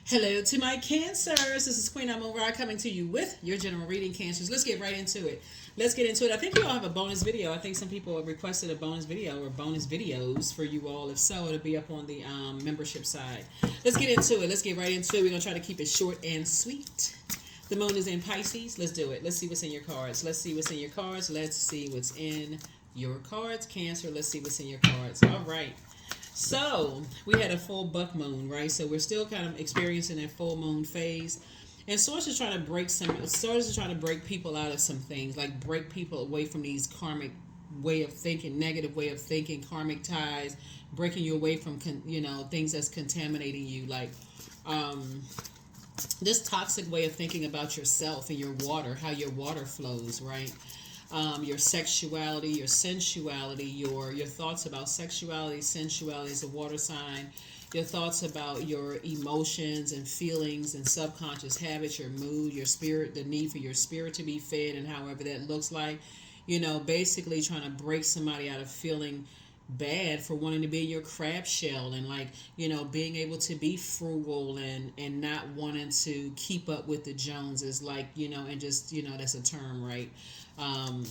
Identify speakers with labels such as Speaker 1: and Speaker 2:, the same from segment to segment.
Speaker 1: Hello to my Cancers. This is Queen Amun Ra coming to you with your general reading, Cancers. Let's get right into it. Let's get into it. I think you all have a bonus video. I think some people have requested a bonus video or bonus videos for you all. If so, it'll be up on the membership side. Let's get into it. Let's get right into it. We're going to try to keep it short and sweet. The moon is in Pisces. Let's do it. Let's see what's in your cards. Let's see what's in your cards. Let's see what's in your cards. Cancer, let's see what's in your cards. All right. So we had a full buck moon, right? So we're still kind of experiencing that full moon phase, and Source is trying to break Source is trying to break people out of some things, like break people away from these karmic way of thinking, negative way of thinking, karmic ties, breaking you away from things that's contaminating you, like this toxic way of thinking about yourself and your water, how your water flows, right? Your sexuality, your sensuality, your thoughts about sexuality, sensuality as a water sign, your thoughts about your emotions and feelings and subconscious habits, your mood, your spirit, the need for your spirit to be fed, and however that looks like, basically trying to break somebody out of feeling bad for wanting to be in your crab shell, and being able to be frugal and not wanting to keep up with the Joneses, and just that's a term, right? um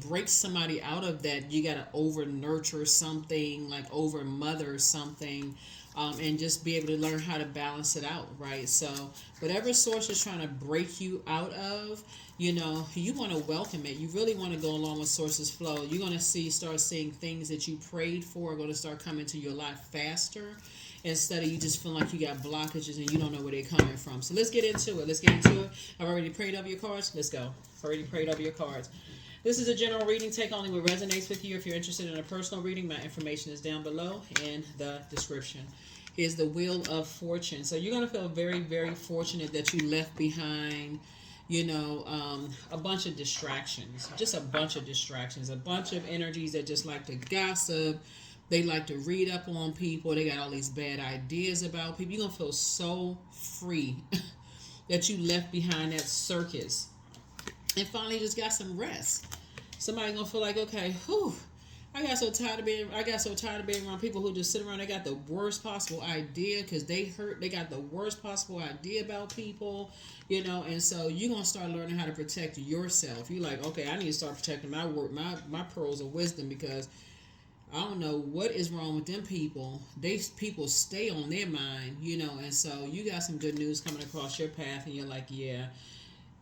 Speaker 1: break somebody out of that. You got to over nurture something, like over mother something, and just be able to learn how to balance it out, right? So whatever Source is trying to break you out of, you want to welcome it. You really want to go along with Source's flow. You're going to start seeing things that you prayed for are going to start coming to your life faster, instead of you just feeling like you got blockages and you don't know where they're coming from. So let's get into it. I've already prayed over your cards. Let's go. Already prayed over your cards. This is a general reading. Take only what resonates with you. If you're interested in a personal reading, my information is down below in the description. Here's the Wheel of Fortune. So you're going to feel very, very fortunate that you left behind, a bunch of distractions. Just a bunch of distractions. A bunch of energies that just like to gossip. They like to read up on people. They got all these bad ideas about people. You're going to feel so free that you left behind that circus and finally just got some rest. Somebody going to feel like, okay, whew, I got so tired of being around people who just sit around. They got the worst possible idea because they got the worst possible idea about people, and so you're going to start learning how to protect yourself. You're like, okay, I need to start protecting my pearls of wisdom, because I don't know what is wrong with them people. People stay on their mind, and so you got some good news coming across your path, and you're like, yeah,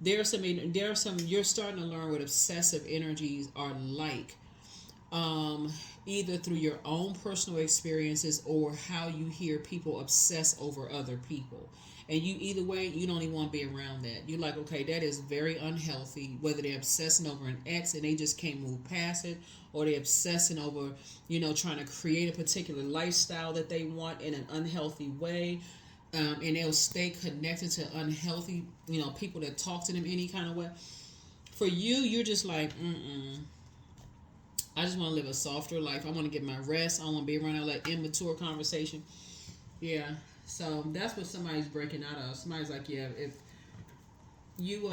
Speaker 1: you're starting to learn what obsessive energies are like, either through your own personal experiences or how you hear people obsess over other people. And either way, you don't even want to be around that. You're like, okay, that is very unhealthy. Whether they're obsessing over an ex and they just can't move past it, or they're obsessing over, trying to create a particular lifestyle that they want in an unhealthy way. And they'll stay connected to unhealthy, people that talk to them any kind of way. For you, you're just like, I just want to live a softer life. I want to get my rest. I want to be around all that immature conversation. Yeah. So that's what somebody's breaking out of. Somebody's like, yeah, if you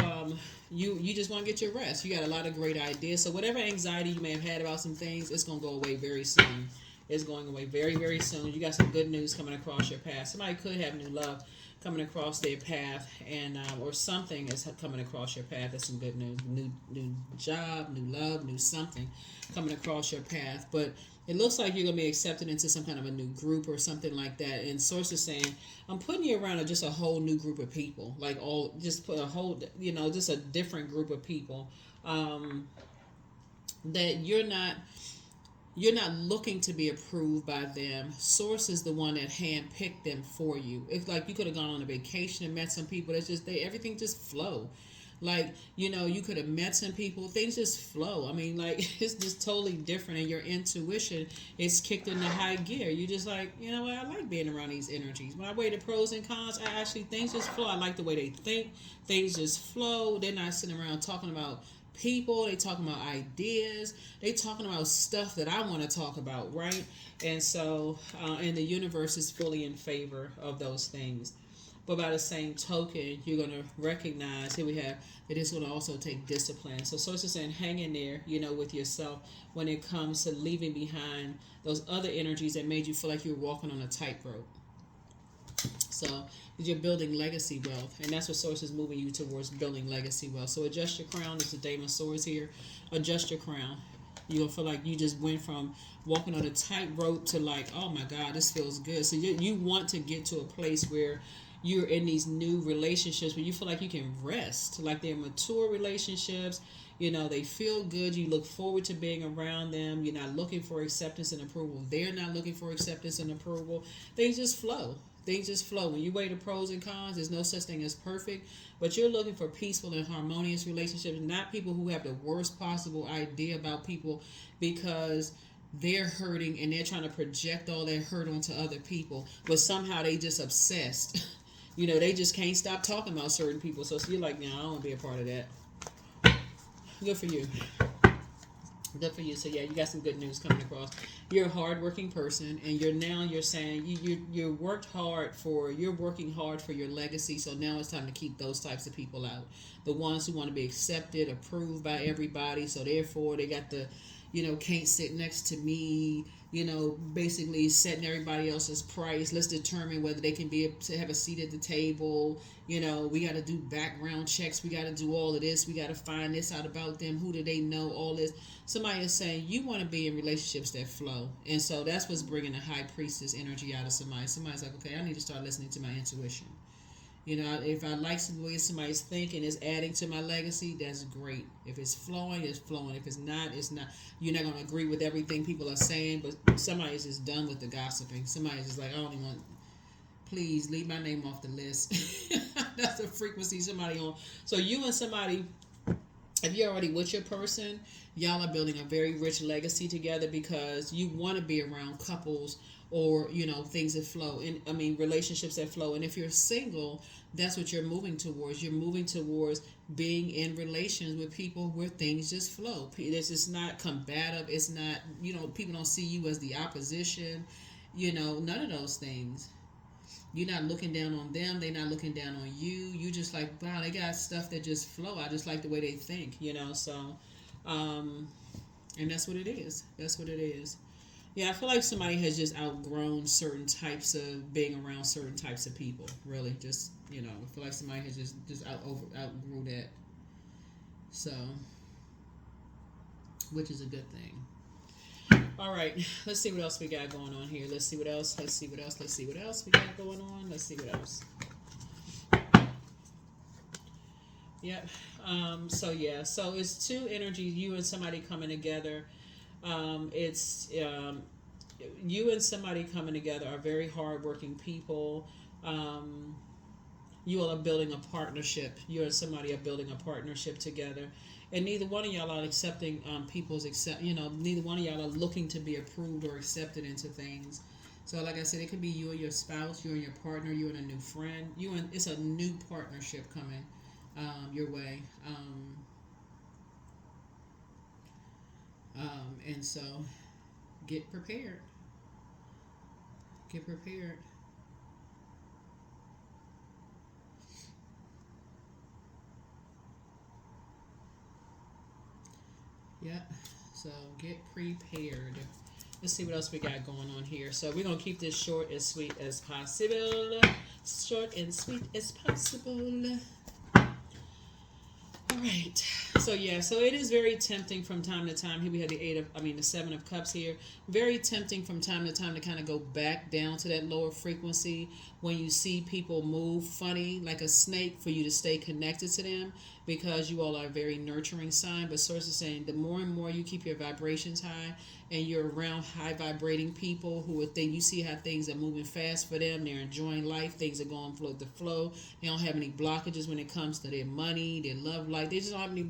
Speaker 1: you just want to get your rest. You got a lot of great ideas. So whatever anxiety you may have had about some things, it's gonna go away very soon. It's going away very, very soon. You got some good news coming across your path. Somebody could have new love coming across their path, and or something is coming across your path. That's some good news. New job, new love, new something coming across your path. But it looks like you're going to be accepted into some kind of a new group or something like that. And Source is saying, I'm putting you around just a whole new group of people. Like just put a whole, just a different group of people, that you're not looking to be approved by them. Source is the one that handpicked them for you. It's like you could have gone on a vacation and met some people. That's just everything just flow. Like, you could have met some people. Things just flow. I mean, like, it's just totally different, and your intuition is kicked into high gear. You just like, what? I like being around these energies. When I weigh the pros and cons, things just flow. I like the way they think. Things just flow. They're not sitting around talking about people. They talking about ideas. They talking about stuff that I want to talk about, right? And so, and the universe is fully in favor of those things. But by the same token, you're going to recognize, here we have, that it's going to also take discipline. So Source is saying, hang in there, with yourself when it comes to leaving behind those other energies that made you feel like you were walking on a tightrope. So you're building legacy wealth, and that's what source is moving you towards, building legacy wealth. So adjust your crown. It's the Dame of Swords here. Adjust your crown. You'll feel like you just went from walking on a tightrope to like, oh my God, this feels good. So you want to get to a place where you're in these new relationships where you feel like you can rest, like they're mature relationships. You know, they feel good. You look forward to being around them. You're not looking for acceptance and approval. They're not looking for acceptance and approval. Things just flow. Things just flow. When you weigh the pros and cons, there's no such thing as perfect, but you're looking for peaceful and harmonious relationships, not people who have the worst possible idea about people because they're hurting and they're trying to project all their hurt onto other people, but somehow they just obsessed. You know, they just can't stop talking about certain people. So you're like, no, I don't want to be a part of that. Good for you. Good for you. So yeah, you got some good news coming across. You're a hardworking person, and you're saying you're working hard for your legacy. So now it's time to keep those types of people out. The ones who want to be accepted, approved by everybody. So therefore, they got the, can't sit next to me. Basically setting everybody else's price. Let's determine whether they can to have a seat at the table. We got to do background checks. We got to do all of this. We got to find this out about them. Who do they know? All this. Somebody is saying you want to be in relationships that flow. And so that's what's bringing the high priestess energy out of somebody. Somebody's like, okay, I need to start listening to my intuition. If I like the way somebody's thinking is adding to my legacy, that's great. If it's flowing, it's flowing. If it's not, it's not. You're not going to agree with everything people are saying, but somebody's just done with the gossiping. Somebody's just like, I don't even want, please leave my name off the list. That's the frequency somebody on. So you and somebody, if you're already with your person, y'all are building a very rich legacy together because you want to be around couples or things that flow, and relationships that flow. And if you're single, that's what you're moving towards. You're moving towards being in relations with people where things just flow. It's not combative. It's not, people don't see you as the opposition. None of those things. You're not looking down on them. They're not looking down on you. You just like, wow, they got stuff that just flow. I just like the way they think. So, and that's what it is. That's what it is. Yeah, I feel like somebody has just outgrown certain types of being around certain types of people. Really, just I feel like somebody has just outgrew that. So, which is a good thing. All right, let's see what else we got going on here. Let's see what else we got going on. Let's see what else. Yep. So it's two energies. You and somebody coming together. You and somebody coming together are very hardworking people. You all are building a partnership. You and somebody are building a partnership together, and neither one of y'all are accepting neither one of y'all are looking to be approved or accepted into things. So, like I said, it could be you and your spouse, you and your partner, you and a new friend. It's a new partnership coming your way. And so get prepared. Get prepared. Yep. So get prepared. Let's see what else we got going on here. So we're going to keep this short and sweet as possible. Short and sweet as possible. All right. So it is very tempting from time to time. Here we have the Seven of Cups here. Very tempting from time to time to kind of go back down to that lower frequency when you see people move funny like a snake, for you to stay connected to them because you all are a very nurturing sign. But Source is saying the more and more you keep your vibrations high and you're around high vibrating people who you see how things are moving fast for them. They're enjoying life. Things are going flow to flow. They don't have any blockages when it comes to their money, their love life. They just don't have any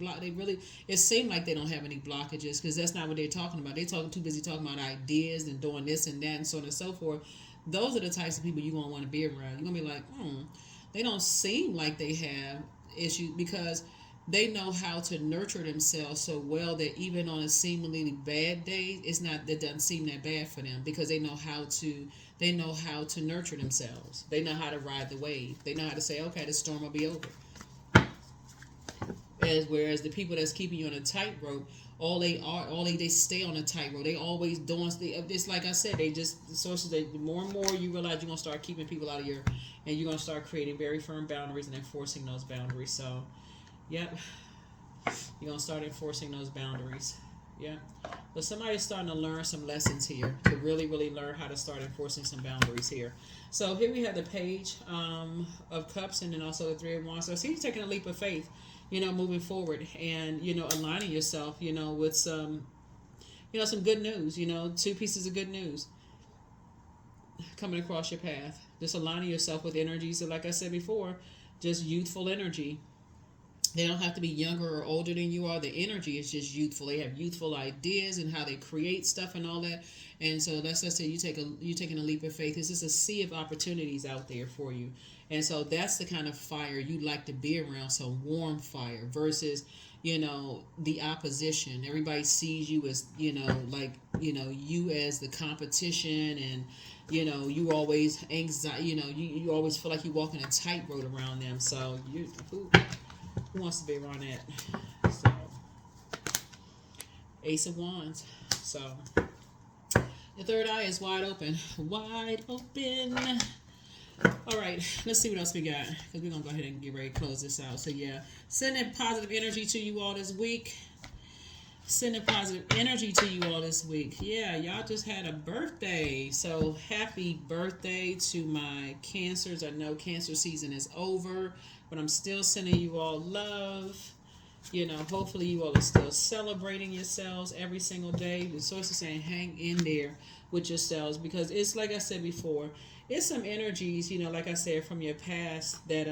Speaker 1: it seems like they don't have any blockages because that's not what they're talking about. They're too busy talking about ideas and doing this and that and so on and so forth. Those are the types of people you're going to want to be around. You're going to be like, they don't seem like they have issues because they know how to nurture themselves so well that even on a seemingly bad day, it doesn't seem that bad for them because they know how to nurture themselves. They know how to ride the wave. They know how to say, okay, the storm will be over. Whereas the people that's keeping you on a tightrope, they stay on a tightrope. They always doing. It's like I said, they just the sources that the more and more you realize you're gonna start keeping people out of your, and you're gonna start creating very firm boundaries and enforcing those boundaries. So, yep, you're gonna start enforcing those boundaries. Yeah. But somebody's starting to learn some lessons here to really, really learn how to start enforcing some boundaries here. So here we have the Page of Cups, and then also the Three of Wands. So I see you taking a leap of faith, moving forward, and, aligning yourself, with some, some good news, two pieces of good news coming across your path. Just aligning yourself with energies that, like I said before, just youthful energy. They don't have to be younger or older than you are. The energy is just youthful. They have youthful ideas and how they create stuff and all that. And so that's just say you're taking a leap of faith. It's just a sea of opportunities out there for you. And so that's the kind of fire you like to be around. So warm fire versus, the opposition. Everybody sees you as, you as the competition, and you always anxiety. You always feel like you're walking a tightrope around them. So who wants to be around that? So, Ace of Wands. So, the third eye is wide open. Wide open. All right, let's see what else we got, because we're going to go ahead and get ready to close this out. So, yeah, sending positive energy to you all this week. Sending positive energy to you all this week. Yeah, y'all just had a birthday. So, happy birthday to my Cancers. I know Cancer season is over, but I'm still sending you all love. Hopefully you all are still celebrating yourselves every single day. The source is saying hang in there with yourselves, because it's like I said before, it's some energies, like I said, from your past that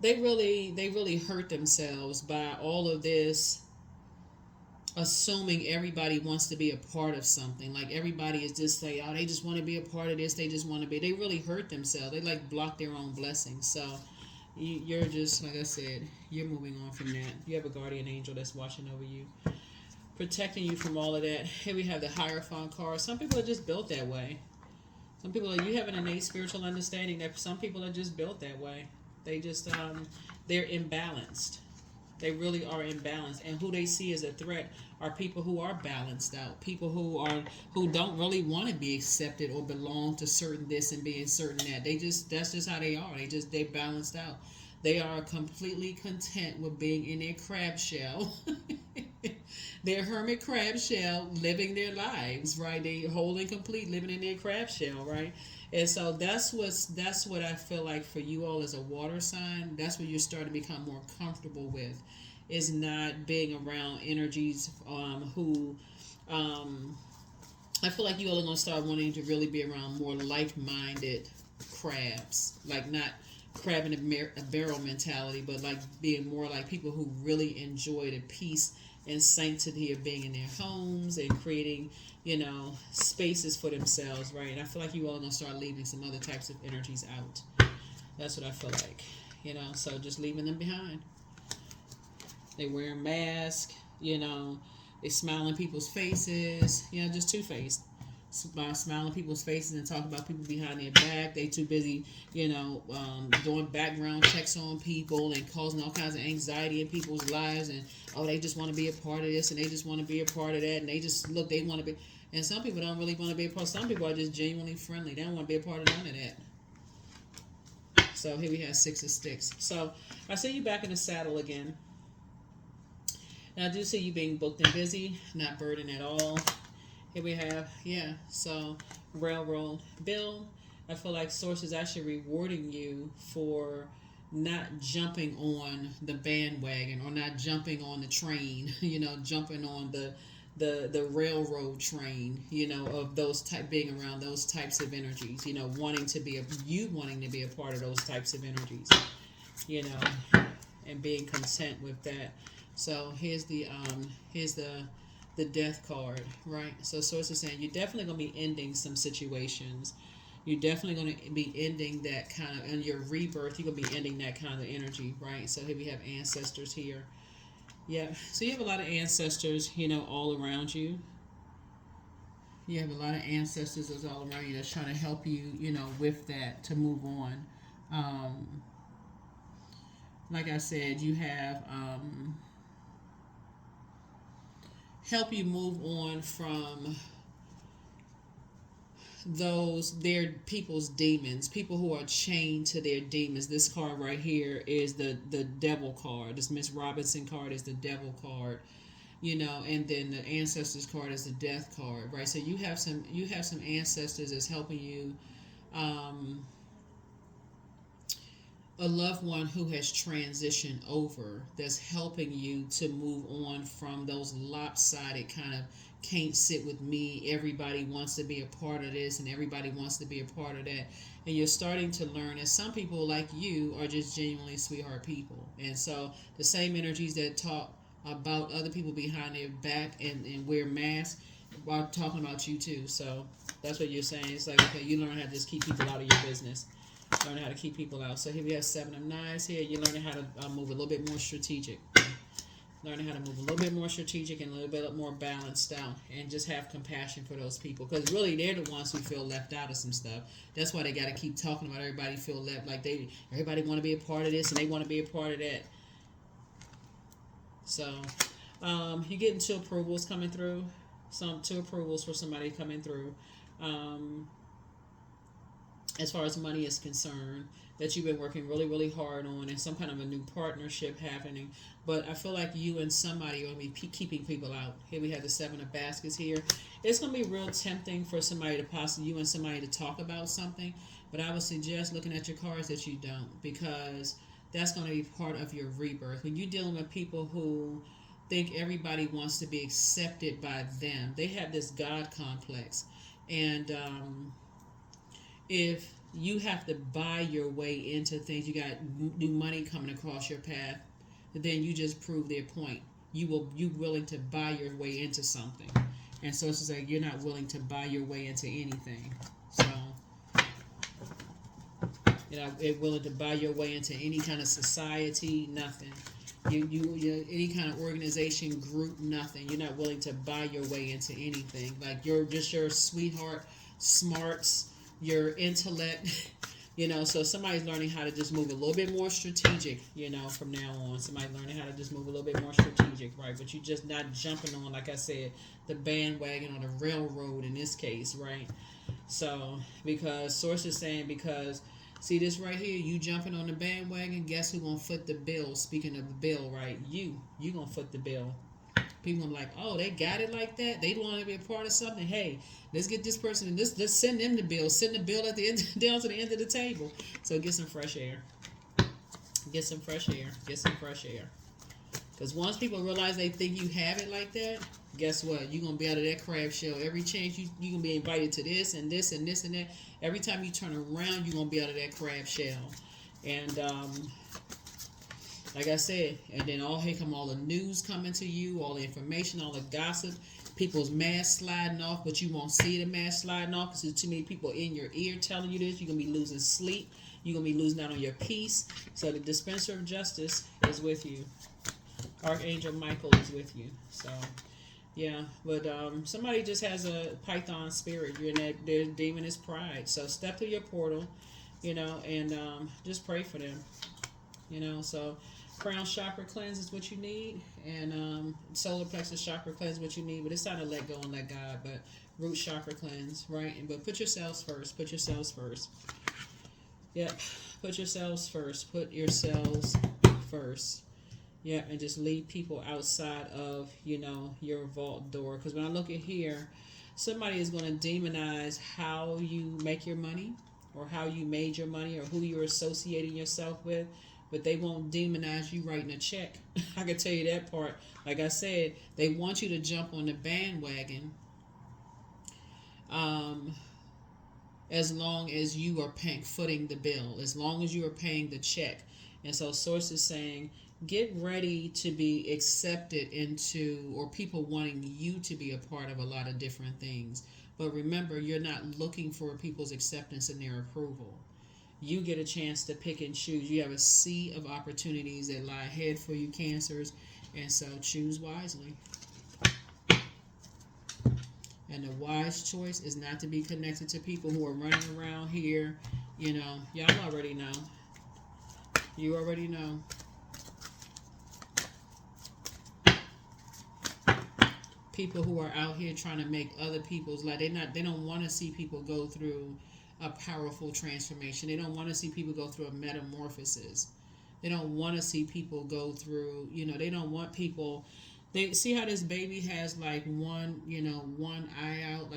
Speaker 1: they really hurt themselves by all of this, assuming everybody wants to be a part of something. Like everybody is just like, oh, they just want to be a part of this. They just want to be. They really hurt themselves. They like block their own blessings. So you're just, like I said, you're moving on from that. You have a guardian angel that's watching over you, protecting you from all of that. Here we have the Hierophant card. Some people are just built that way. Some people you have an innate spiritual understanding that some people are just built that way. They just they're imbalanced. They really are imbalanced, and who they see as a threat are people who are balanced out, people who don't really want to be accepted or belong to certain this and being certain that. That's just how they are. They balanced out. They are completely content with being in their crab shell, their hermit crab shell, living their lives, right? They whole and complete living in their crab shell, right? And so that's what I feel like for you all as a water sign. That's what you're starting to become more comfortable with, is not being around energies who I feel like you all are going to start wanting to really be around more like-minded crabs, like not crab in a barrel mentality, but like being more like people who really enjoy the peace and sanctity of being in their homes and creating, spaces for themselves, right? And I feel like you all are going to start leaving some other types of energies out. That's what I feel like, so just leaving them behind. They wearing masks, they smiling people's faces, just two-faced. Smiling people's faces and talking about people behind their back. They too busy, doing background checks on people and causing all kinds of anxiety in people's lives. And they just want to be a part of this and they just want to be a part of that. And they just they want to be. And some people don't really want to be a part. Some people are just genuinely friendly. They don't want to be a part of none of that. So here we have Six of Sticks. So I see you back in the saddle again. And I do see you being booked and busy, not burdened at all. Here we have, so railroad bill. I feel like Source is actually rewarding you for not jumping on the bandwagon or not jumping on the train, jumping on the railroad train, of those being around those types of energies, wanting to be a part of those types of energies, and being content with that. So here's the Death card, right? So Source is saying you're definitely going to be ending some situations. You're definitely going to be ending that kind of, in your rebirth, you're going to be ending that kind of energy, right? So here we have ancestors here. Yeah, so you have a lot of ancestors, all around you. You have a lot of ancestors that's all around you that's trying to help you, with that to move on. like I said, you have help you move on from those their people's demons, people who are chained to their demons. This card right here is the devil card. This Miss Robinson card is the devil card, you know, and then the ancestors card is the death card, right? So you have some ancestors that's helping you, um, a loved one who has transitioned over that's helping you to move on from those lopsided kind of can't sit with me, everybody wants to be a part of this and everybody wants to be a part of that, and you're starting to learn that some people like you are just genuinely sweetheart people. And so the same energies that talk about other people behind their back and wear masks are talking about you too. So that's what you're saying. It's like, okay, you learn how to just keep people out of your business, learn how to keep people out. So here we have 7 of 9s here. You're learning how to move a little bit more strategic. Learning how to move a little bit more strategic and a little bit more balanced out, and just have compassion for those people, because really they're the ones who feel left out of some stuff. That's why they got to keep talking about everybody feel left, like everybody want to be a part of this and they want to be a part of that. So you're getting 2 approvals coming through. 2 approvals for somebody coming through. As far as money is concerned, that you've been working really, really hard on, and some kind of a new partnership happening. But I feel like you and somebody are going to be keeping people out. Here we have the 7 of baskets here. It's going to be real tempting for somebody to possibly, you and somebody to talk about something. But I would suggest, looking at your cards, that you don't, because that's going to be part of your rebirth. When you're dealing with people who think everybody wants to be accepted by them, they have this God complex. And if you have to buy your way into things, you got new money coming across your path, then you just prove their point. You willing to buy your way into something, and so it's just like you're not willing to buy your way into anything. So you're not willing to buy your way into any kind of society, nothing. You any kind of organization, group, nothing. You're not willing to buy your way into anything. Like you're just your sweetheart, smarts, your intellect, you know. So somebody's learning how to just move a little bit more strategic, you know, from now on. Somebody's learning how to just move a little bit more strategic, right? But you're just not jumping on, like I said, the bandwagon or the railroad in this case, right? So because source is saying, because see this right here, you jumping on the bandwagon, guess who gonna foot the bill? Speaking of the bill, right? You gonna foot the bill. People are like, oh, they got it like that. They want to be a part of something. Hey, let's get this person and let's send them the bill. Send the bill at the end, down to the end of the table. So get some fresh air. Get some fresh air. Get some fresh air. Because once people realize they think you have it like that, guess what? You're gonna be out of that crab shell. Every chance you gonna be invited to this and this and this and that. Every time you turn around, you're gonna be out of that crab shell. And like I said, and then here come all the news coming to you, all the information, all the gossip, people's masks sliding off, but you won't see the mask sliding off because there's too many people in your ear telling you this. You're going to be losing sleep. You're going to be losing out on your peace. So the dispenser of justice is with you. Archangel Michael is with you. So, yeah, but somebody just has a Python spirit. You're in that, their demon is pride. So step through your portal, you know, and just pray for them, you know. So crown chakra cleanse is what you need, and solar plexus chakra cleanse is what you need. But it's time to let go and let God. But root chakra cleanse, right? But put yourselves first. Put yourselves first. Yep. Put yourselves first. Put yourselves first. Yeah, and just leave people outside of, you know, your vault door. Because when I look at here, somebody is going to demonize how you make your money, or how you made your money, or who you're associating yourself with. But they won't demonize you writing a check. I can tell you that part. Like I said, they want you to jump on the bandwagon as long as you are footing the bill, as long as you are paying the check. And so source is saying, get ready to be accepted into, or people wanting you to be a part of a lot of different things. But remember, you're not looking for people's acceptance and their approval. You get a chance to pick and choose. You have a sea of opportunities that lie ahead for you, Cancers, and so choose wisely. And the wise choice is not to be connected to people who are running around here. You know, y'all already know. You already know. people who are out here trying to make other people's life. They don't want to see people go through a powerful transformation. They don't want to see people go through a metamorphosis. They don't want to see people go through, they don't want people. They see how this baby has like one, one eye out,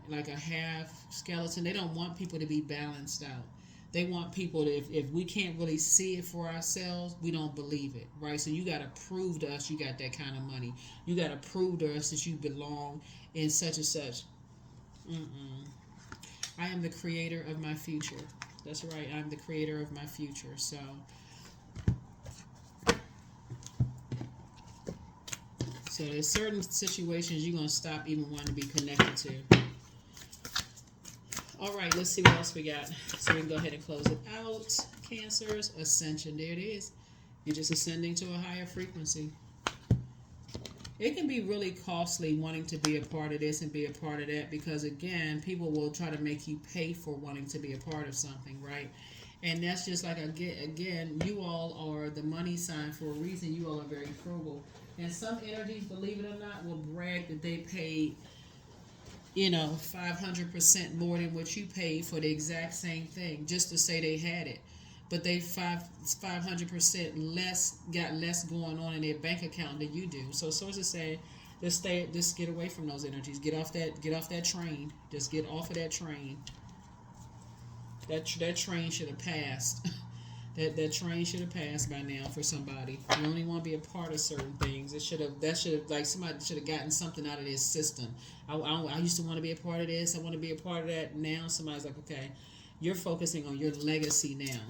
Speaker 1: like a half skeleton. They don't want people to be balanced out. They want people to, if we can't really see it for ourselves, we don't believe it, right? So you got to prove to us you got that kind of money. You got to prove to us that you belong in such and such. I am the creator of my future. That's right. I'm the creator of my future. So there's certain situations you're going to stop even wanting to be connected to. All right, let's see what else we got. So we can go ahead and close it out. Cancers, ascension. There it is. You're just ascending to a higher frequency. It can be really costly wanting to be a part of this and be a part of that because, again, people will try to make you pay for wanting to be a part of something, right? And that's just like, again, you all are the money sign for a reason. You all are very frugal. And some energies, believe it or not, will brag that they paid 500% more than what you paid for the exact same thing, just to say they had it. But they 500% less, got less going on in their bank account than you do. So sources say, just get away from those energies. Get off that train. Just get off of that train. That train should have passed. That train should have passed by now for somebody. You only want to be a part of certain things. Like somebody should have gotten something out of this system. I used to want to be a part of this. I want to be a part of that. Now somebody's like, okay, you're focusing on your legacy now.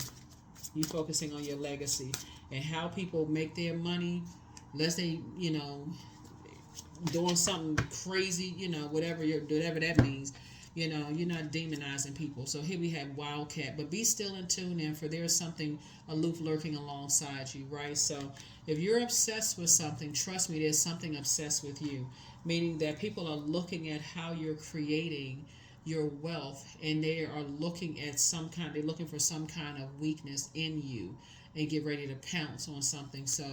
Speaker 1: You're focusing on your legacy and how people make their money, unless they, doing something crazy, whatever that means. You're not demonizing people. So here we have Wildcat. But be still and tune in, for there's something aloof lurking alongside you, right? So if you're obsessed with something, trust me, there's something obsessed with you. Meaning that people are looking at how you're creating your wealth, and they are looking at they're looking for some kind of weakness in you and get ready to pounce on something. So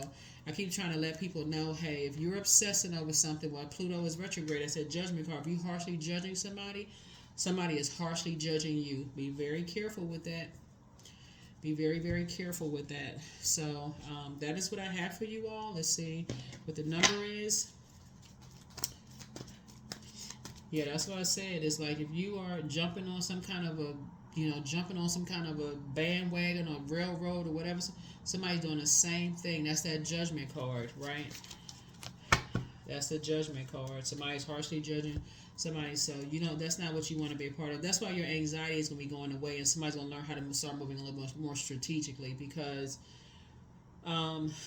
Speaker 1: I keep trying to let people know, hey, if you're obsessing over something, while Pluto is retrograde, I said judgment card. If you're harshly judging somebody is harshly judging you. Be very careful with that. Be very, very careful with that. So that is what I have for you all. Let's see what the number is. Yeah, that's what I said. It's like if you are jumping on some kind of a bandwagon or railroad or whatever, somebody's doing the same thing. That's that judgment card, right? That's the judgment card. Somebody's harshly judging somebody. So, that's not what you want to be a part of. That's why your anxiety is going to be going away, and somebody's going to learn how to start moving a little bit more strategically, because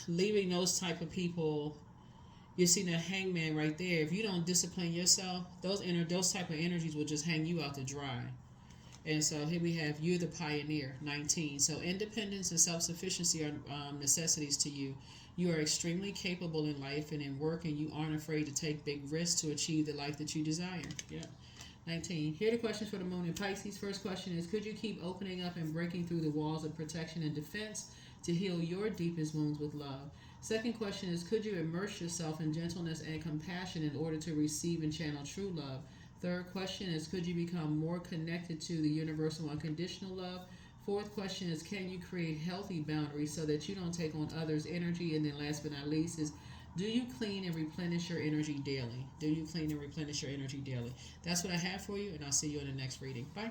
Speaker 1: leaving those type of people, you see the hangman right there. If you don't discipline yourself, those type of energies will just hang you out to dry. And so here we have, you're the pioneer, 19. So independence and self-sufficiency are necessities to you. You are extremely capable in life and in work, and you aren't afraid to take big risks to achieve the life that you desire. Yeah. 19. Here are the questions for the moon in Pisces. First question is, could you keep opening up and breaking through the walls of protection and defense to heal your deepest wounds with love? Second question is, could you immerse yourself in gentleness and compassion in order to receive and channel true love? Third question is, could you become more connected to the universal unconditional love? Fourth question is, can you create healthy boundaries so that you don't take on others' energy? And then last but not least is, do you clean and replenish your energy daily? Do you clean and replenish your energy daily? That's what I have for you, and I'll see you in the next reading. Bye.